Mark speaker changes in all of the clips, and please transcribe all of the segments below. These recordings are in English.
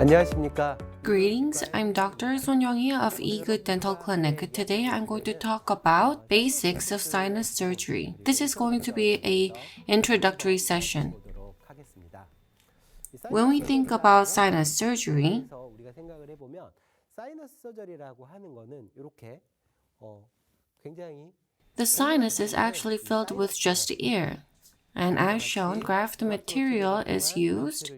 Speaker 1: 안녕하십니까.
Speaker 2: Greetings, I'm Dr. Son Young-hee of eGood Dental Clinic. Today I'm going to talk about basics of sinus surgery. This is going to be an introductory session. When we think about sinus surgery,
Speaker 1: 우리가 생각을 해보면 사이너스 서저리라고 하는 거는 이렇게 굉장히
Speaker 2: the sinus is actually filled with just air. And as shown, graft material is used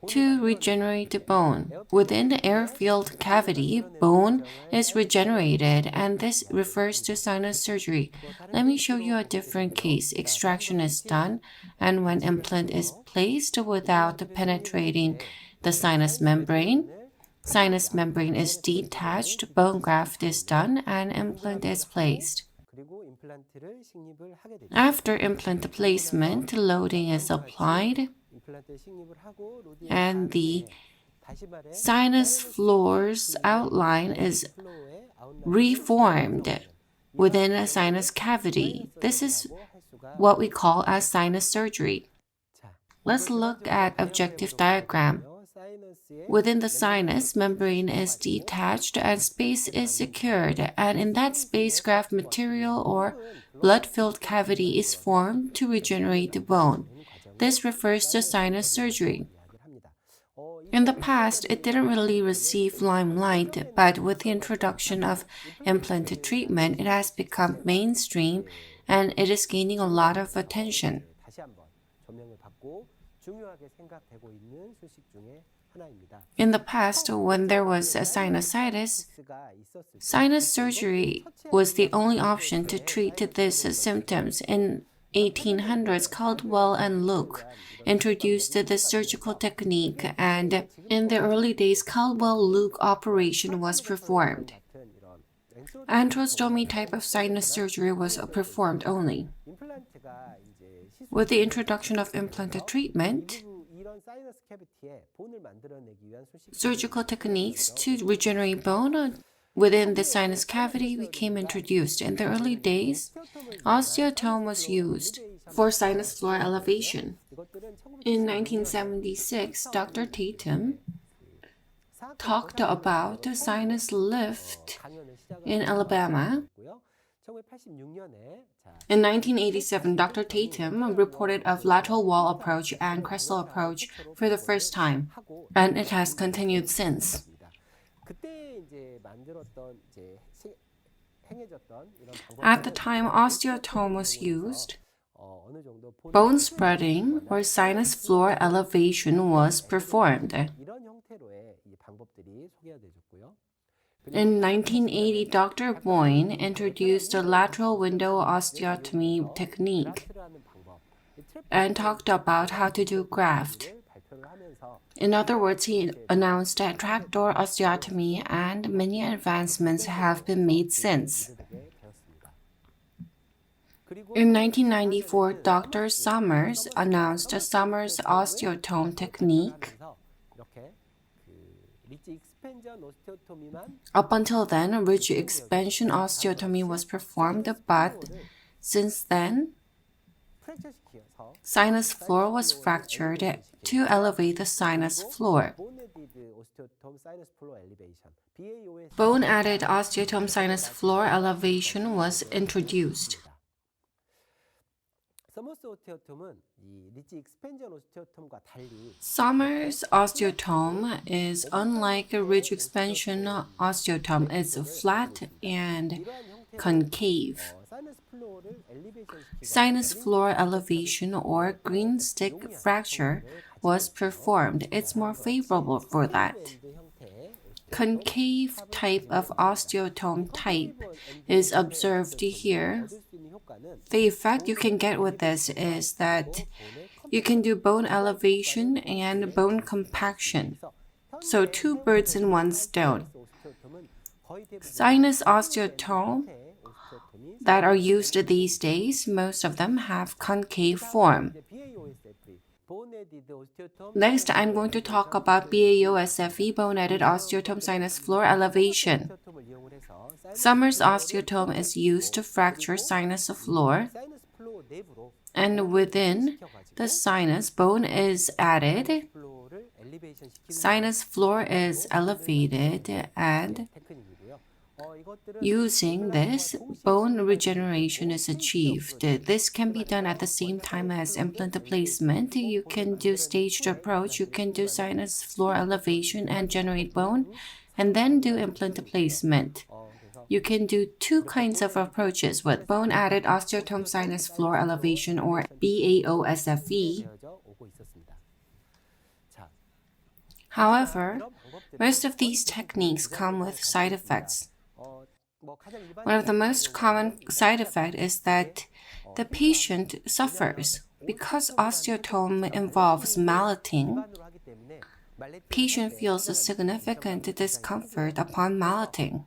Speaker 2: to regenerate the bone. Within the air-filled cavity, bone is regenerated, and this refers to sinus surgery. Let me show you a different case. Extraction is done, and when implant is placed without penetrating the sinus membrane is detached, bone graft is done, and implant is placed. After implant placement, loading is applied, and the sinus floor's outline is reformed within a sinus cavity. This is what we as sinus surgery. Let's look at objective diagram. Within the sinus, membrane is detached and space is secured, and in that space, graft material or blood-filled cavity is formed to regenerate the bone. This refers to sinus surgery. In the past, it didn't really receive limelight, but with the introduction of implant treatment, it has become mainstream and it is gaining a lot of attention. In the past, when there was a sinusitis, sinus surgery was the only option to treat these symptoms. In 1800s, Caldwell and Luke introduced the surgical technique, and in the early days, Caldwell-Luke operation was performed. Antrostomy type of sinus surgery was performed only. With the introduction of implant treatment, surgical techniques to regenerate bone within the sinus cavity became introduced. In the early days, osteotome was used for sinus floor elevation. In 1976, Dr. Tatum talked about sinus lift in Alabama. In 1987, Dr. Tatum reported of lateral wall approach and crestal approach for the first time, and it has continued since. At the time osteotome was used, bone spreading or sinus floor elevation was performed. In 1980, Dr. Boyne introduced a lateral window osteotomy technique and talked about how to do graft. In other words, he announced that trapdoor osteotomy, and many advancements have been made since. In 1994, Dr. Summers announced a Summers osteotome technique. Up until then, ridge expansion osteotomy was performed, but since then, sinus floor was fractured to elevate the sinus floor. Bone-added osteotome sinus floor elevation was introduced. Summers osteotome is unlike a ridge expansion osteotome. It's flat and concave. Sinus floor elevation or green stick fracture was performed. It's more favorable for that. Concave type of osteotome type is observed here. The effect you can get with this is that you can do bone elevation and bone compaction. So two birds in one stone. Sinus osteotome that are used these days, most of them have concave form. Next, I'm going to talk about BAO-SFE, bone-added osteotome sinus floor elevation. Summers osteotome is used to fracture sinus floor, and within the sinus, bone is added sinus floor is elevated, and using this, bone regeneration is achieved. This can be done at the same time as implant placement. You can do staged approach. You can do sinus floor elevation and generate bone, and then do implant placement. You can do two kinds of approaches with bone-added osteotome sinus floor elevation, or BAOSFE. However, most of these techniques come with side effects. One of the most common side effects is that the patient suffers. Because osteotome involves malleting, patient feels a significant discomfort upon malleting.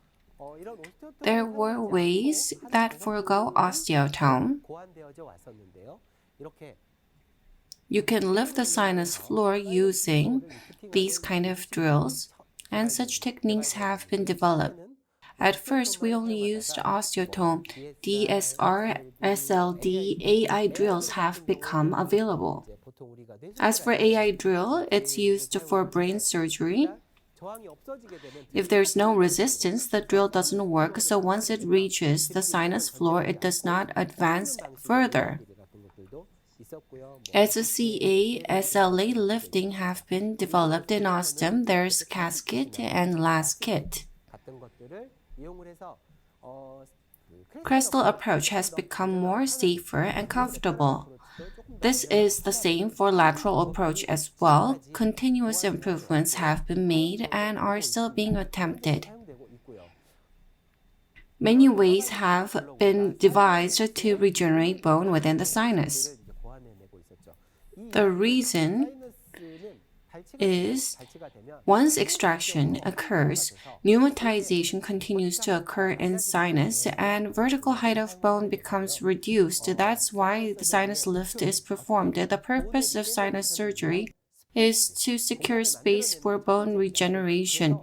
Speaker 2: There were ways that forego osteotome. You can lift the sinus floor using these kind of drills, and such techniques have been developed. At first, we only used osteotome. DSR, SLD, AI drills have become available. As for AI drill, it's used for brain surgery. If there's no resistance, the drill doesn't work, so once it reaches the sinus floor, it does not advance further. SCA, SLA lifting have been developed in Austin. There's casket and last kit. Crystal approach has become more safer and comfortable. This is the same for lateral approach as well. Continuous improvements have been made and are still being attempted. Many ways have been devised to regenerate bone within the sinus. The reason is once extraction occurs, pneumatization continues to occur in sinus and vertical height of bone becomes reduced. That's why the sinus lift is performed. The purpose of sinus surgery is to secure space for bone regeneration.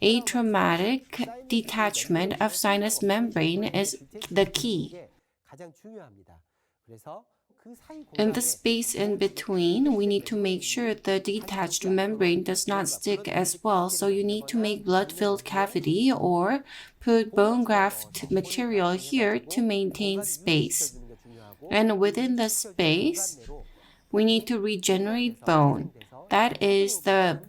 Speaker 2: Atraumatic detachment of sinus membrane is the key. In the space in between, we need to make sure the detached membrane does not stick as well, so you need to make blood-filled cavity or put bone graft material here to maintain space. And within the space, we need to regenerate bone. That is the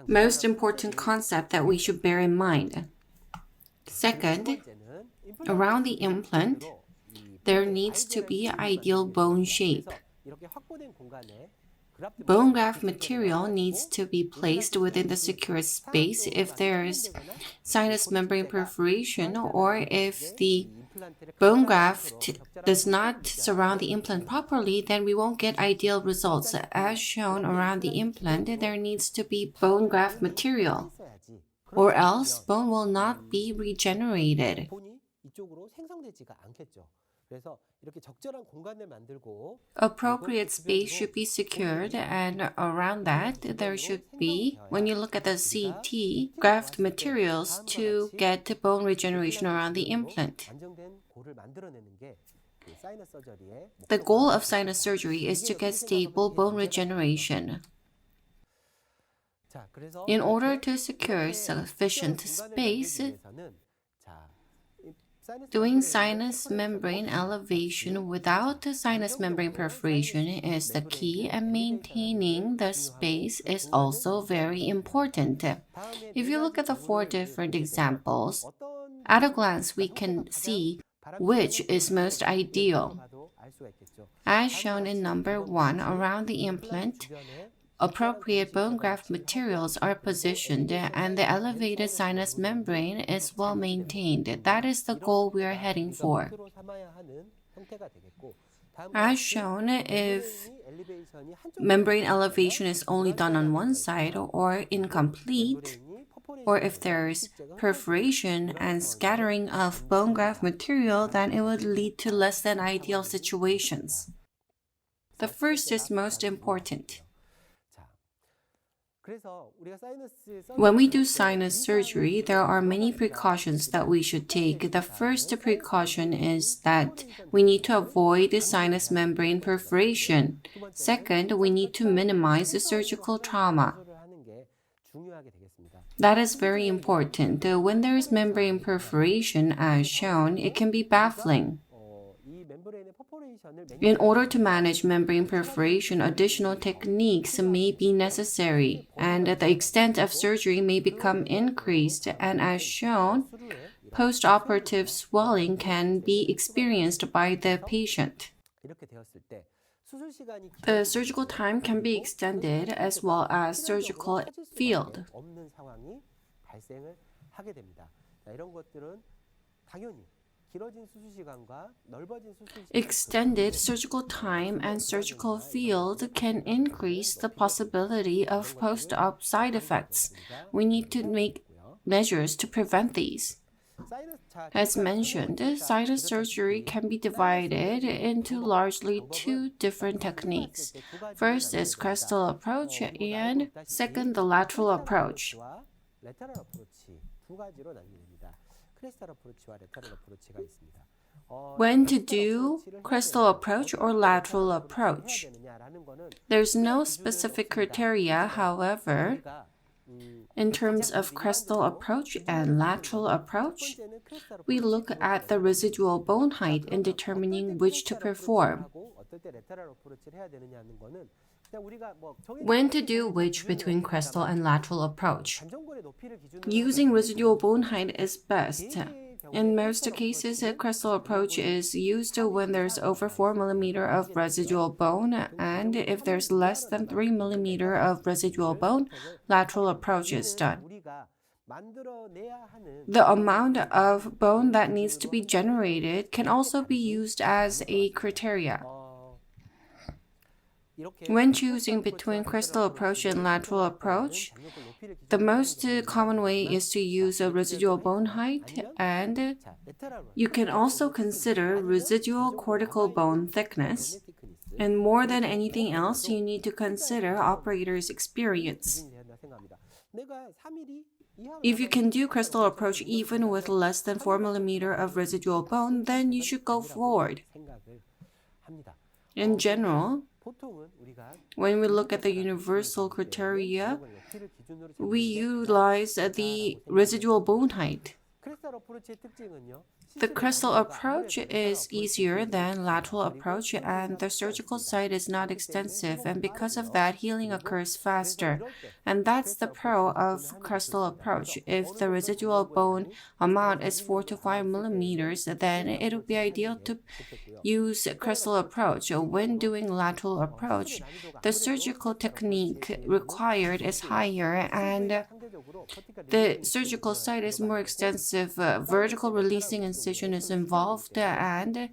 Speaker 2: most important concept that we should bear in mind. Second, around the implant, there needs to be ideal bone shape. Bone graft material needs to be placed within the secure space. If there is sinus membrane perforation or if the bone graft does not surround the implant properly, then we won't get ideal results. As shown around the implant, there needs to be bone graft material, or else bone will not be regenerated. Appropriate space should be secured, and around that there should be, when you look at the CT, graft materials to get bone regeneration around the implant. The goal of sinus surgery is to get stable bone regeneration. In order to secure sufficient space, doing sinus membrane elevation without sinus membrane perforation is the key, and maintaining the space is also very important. If you look at the 4 different examples, at a glance we can see which is most ideal. As shown in number 1, around the implant, appropriate bone graft materials are positioned and the elevated sinus membrane is well maintained. That is the goal we are heading for. As shown, if membrane elevation is only done on one side or incomplete, or if there's perforation and scattering of bone graft material, then it would lead to less than ideal situations. The first is most important. When we do sinus surgery, there are many precautions that we should take. The first precaution is that we need to avoid sinus membrane perforation. Second, we need to minimize the surgical trauma. That is very important. When there is membrane perforation as shown, it can be baffling. In order to manage membrane perforation, additional techniques may be necessary, and the extent of surgery may become increased, and as shown, post-operative swelling can be experienced by the patient. The surgical time can be extended as well as surgical field. Extended surgical time and surgical field can increase the possibility of post-op side effects. We need to make measures to prevent these. As mentioned, sinus surgery can be divided into largely two different techniques. First is crestal approach and second the lateral approach. When to do crestal approach or lateral approach? There's no specific criteria, however, in terms of crestal approach and lateral approach, we look at the residual bone height in determining which to perform. When to do which between crestal and lateral approach? Using residual bone height is best. In most cases, a crestal approach is used when there's over 4 mm of residual bone, and if there's less than 3 mm of residual bone, lateral approach is done. The amount of bone that needs to be generated can also be used as a criteria. When choosing between crestal approach and lateral approach, the most common way is to use a residual bone height, and you can also consider residual cortical bone thickness. And more than anything else, you need to consider operator's experience. If you can do crestal approach even with less than 4 mm of residual bone, then you should go forward. In general, when we look at the universal criteria, we utilize the residual bone height. The crestal approach is easier than lateral approach, and the surgical site is not extensive, and because of that, healing occurs faster. And that's the pro of crestal approach. If the residual bone amount is 4 to 5 mm, then it would be ideal to use crestal approach. When doing lateral approach, the surgical technique required is higher, and the surgical site is more extensive. Vertical releasing incision is involved, and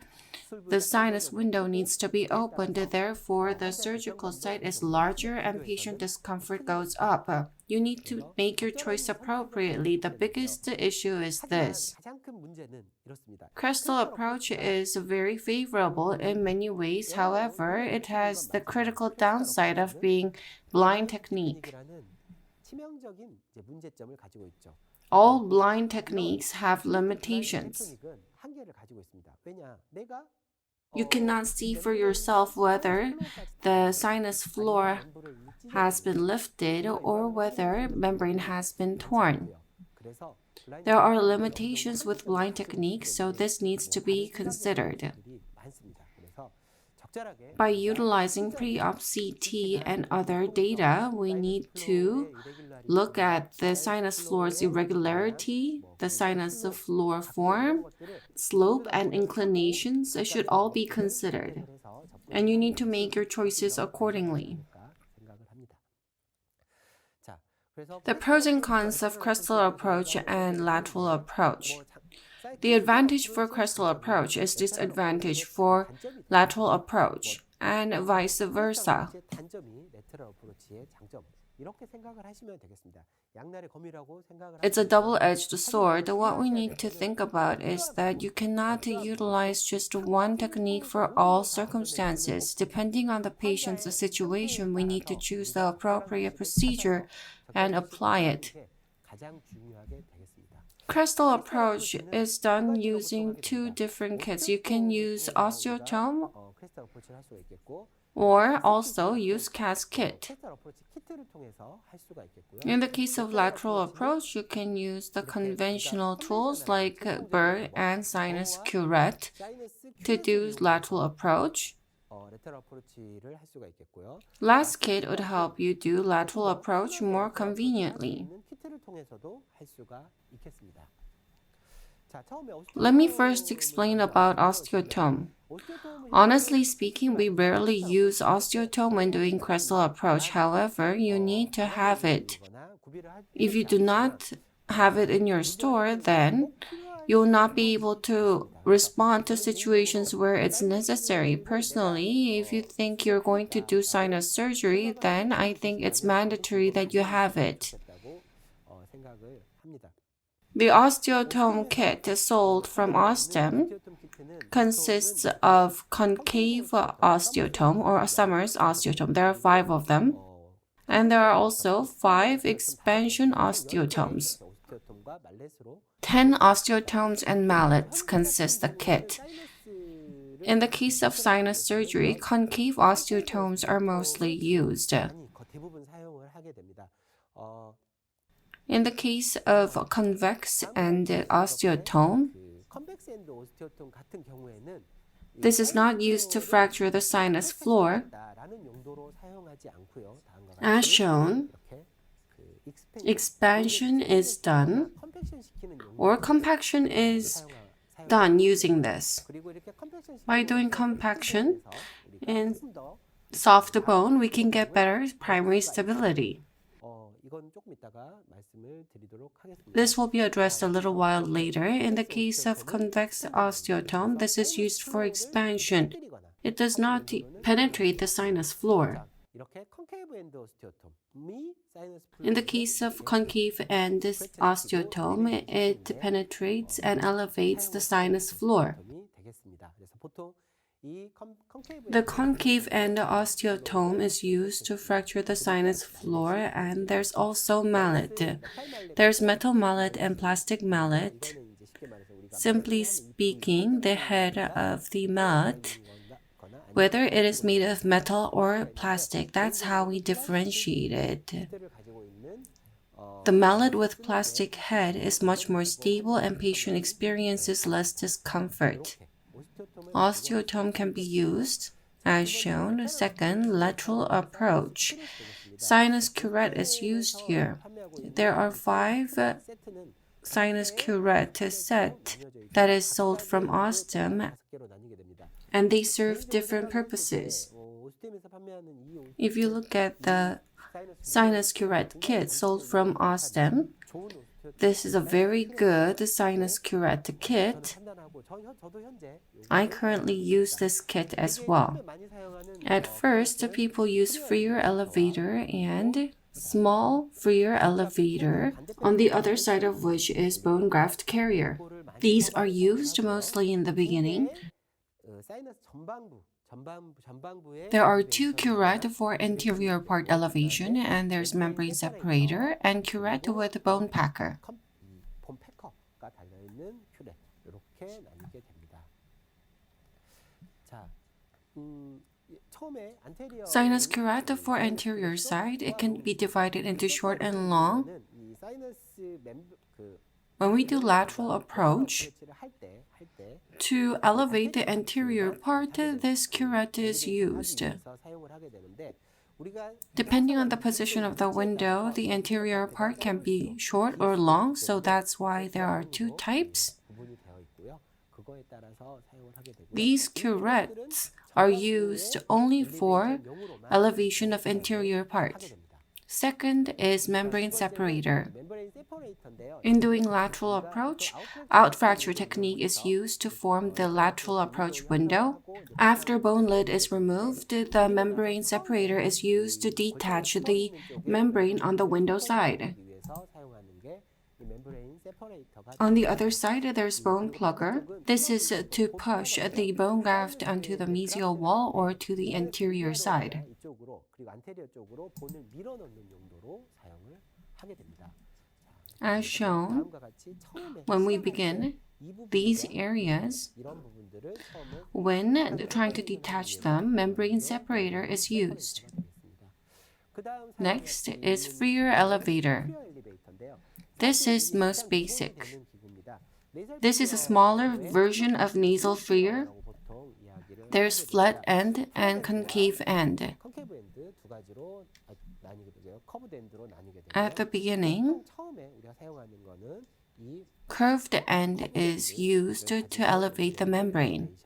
Speaker 2: the sinus window needs to be opened. Therefore, the surgical site is larger and patient discomfort goes up. You need to make your choice appropriately. The biggest issue is this. Crestal approach is very favorable in many ways. However, it has the critical downside of being blind technique. All blind techniques have limitations. You cannot see for yourself whether the sinus floor has been lifted or whether membrane has been torn. There are limitations with blind techniques, so this needs to be considered. By utilizing pre-op CT and other data, we need to look at the sinus floor's irregularity, the sinus floor form, slope, and inclinations should all be considered. And you need to make your choices accordingly. The pros and cons of crestal approach and lateral approach. The advantage for crestal approach is disadvantage for lateral approach, and vice versa. It's a double-edged sword. What we need to think about is that you cannot utilize just one technique for all circumstances. Depending on the patient's situation, we need to choose the appropriate procedure and apply it. Crestal approach is done using two different kits. You can use osteotome or also use CAS kit.
Speaker 1: 캐스터 어프로치 키트를 통해서 할 수가 있겠고요.
Speaker 2: In the case of lateral approach, you can use the conventional tools like burr and sinus curette
Speaker 1: 사이너스
Speaker 2: to do lateral approach.
Speaker 1: 레터럴 어프로치를 할 수가 있겠고요.
Speaker 2: LAS kit would help you do lateral approach more conveniently.
Speaker 1: 키트를 통해서도 할 수가 있겠습니다. 자, 처음에
Speaker 2: Let me first explain about osteotome. Honestly speaking, we rarely use osteotome when doing crestal approach. However, you need to have it. If you do not have it in your store, then you'll not be able to respond to situations where it's necessary. Personally, if you think you're going to do sinus surgery, then I think it's mandatory that you have it. The osteotome kit sold from Ostem consists of concave osteotome or Summers osteotome. There are 5 of them. And there are also 5 expansion osteotomes. 10 osteotomes and mallets consist the kit. In the case of sinus surgery, concave osteotomes are mostly used. In the case of convex end osteotome, this is not used to fracture the sinus floor. As shown, expansion is done or compaction is done using this. By doing compaction in soft bone, we can get better primary stability. This will be addressed a little while later. In the case of convex osteotome, this is used for expansion. It does not penetrate the sinus floor. In the case of concave end osteotome, it penetrates and elevates the sinus floor. The concave end osteotome is used to fracture the sinus floor, and there's also mallet. There's metal mallet and plastic mallet. Simply speaking, the head of the mallet, whether it is made of metal or plastic, that's how we differentiate it. The mallet with plastic head is much more stable and patient experiences less discomfort. Osteotome can be used, as shown. Second, lateral approach. Sinus curette is used here. There are 5 sinus curette set that is sold from Ostem, and they serve different purposes. If you look at the sinus curette kit sold from Ostem, this is a very good sinus curette kit. I currently use this kit as well. At first, people use freer elevator and small freer elevator, on the other side of which is bone graft carrier. These are used mostly in the beginning. There are 2 curette for anterior part elevation, and there's membrane separator and curette with bone packer. Sinus curette for anterior side, it can be divided into short and long. When we do lateral approach, to elevate the anterior part, this curette is used. Depending on the position of the window, the anterior part can be short or long, so that's why there are 2 types. These curettes are used only for elevation of anterior part. Second is membrane separator. In doing lateral approach, out-fracture technique is used to form the lateral approach window. After bone lid is removed, the membrane separator is used to detach the membrane on the window side. On the other side, there's bone plugger. This is to push the bone graft onto the mesial wall or to the anterior side. As shown, when we begin, these areas, when trying to detach them, membrane separator is used. Next is freer elevator. This is most basic. This is a smaller version of nasal freer. There's flat end and concave end. At the beginning, curved end is used to elevate the membrane.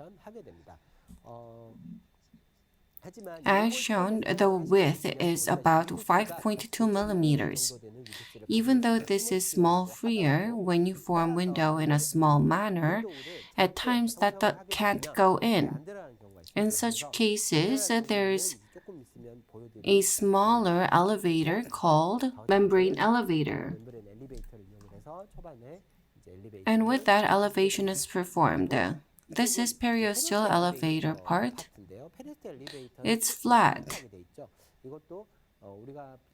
Speaker 2: As shown, the width is about 5.2 millimeters. Even though this is small freer, when you form window in a small manner, at times that can't go in. In such cases, there's a smaller elevator called membrane elevator. And with that, elevation is performed. This is periosteal elevator part. It's flat.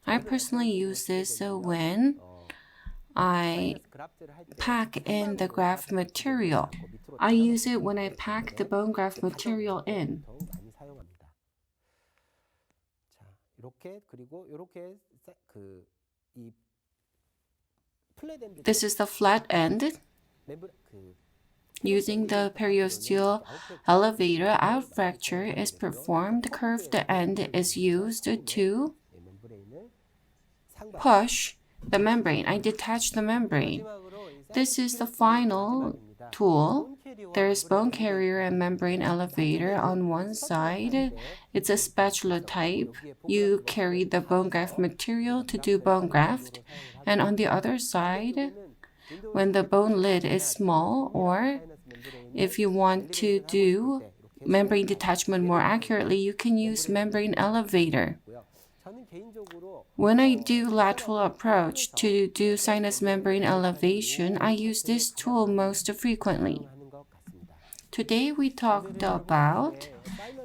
Speaker 2: I personally use this when I pack in the graft material. I use it when I pack the bone graft material in. This is the flat end. Using the periosteal elevator, out fracture is performed. Curved end is used to push the membrane. I detach the membrane. This is the final tool. There is bone carrier and membrane elevator on one side. It's a spatula type. You carry the bone graft material to do bone graft. And on the other side, when the bone lid is small, or if you want to do membrane detachment more accurately, you can use membrane elevator. When I do lateral approach to do sinus membrane elevation, I use this tool most frequently. Today we talked about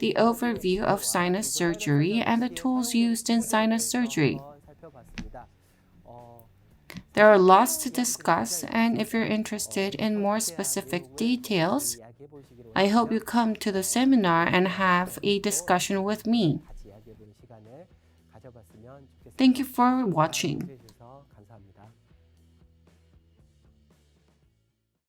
Speaker 2: the overview of sinus surgery and the tools used in sinus surgery. There are lots to discuss, and if you're interested in more specific details, I hope you come to the seminar and have a discussion with me. Thank you for watching.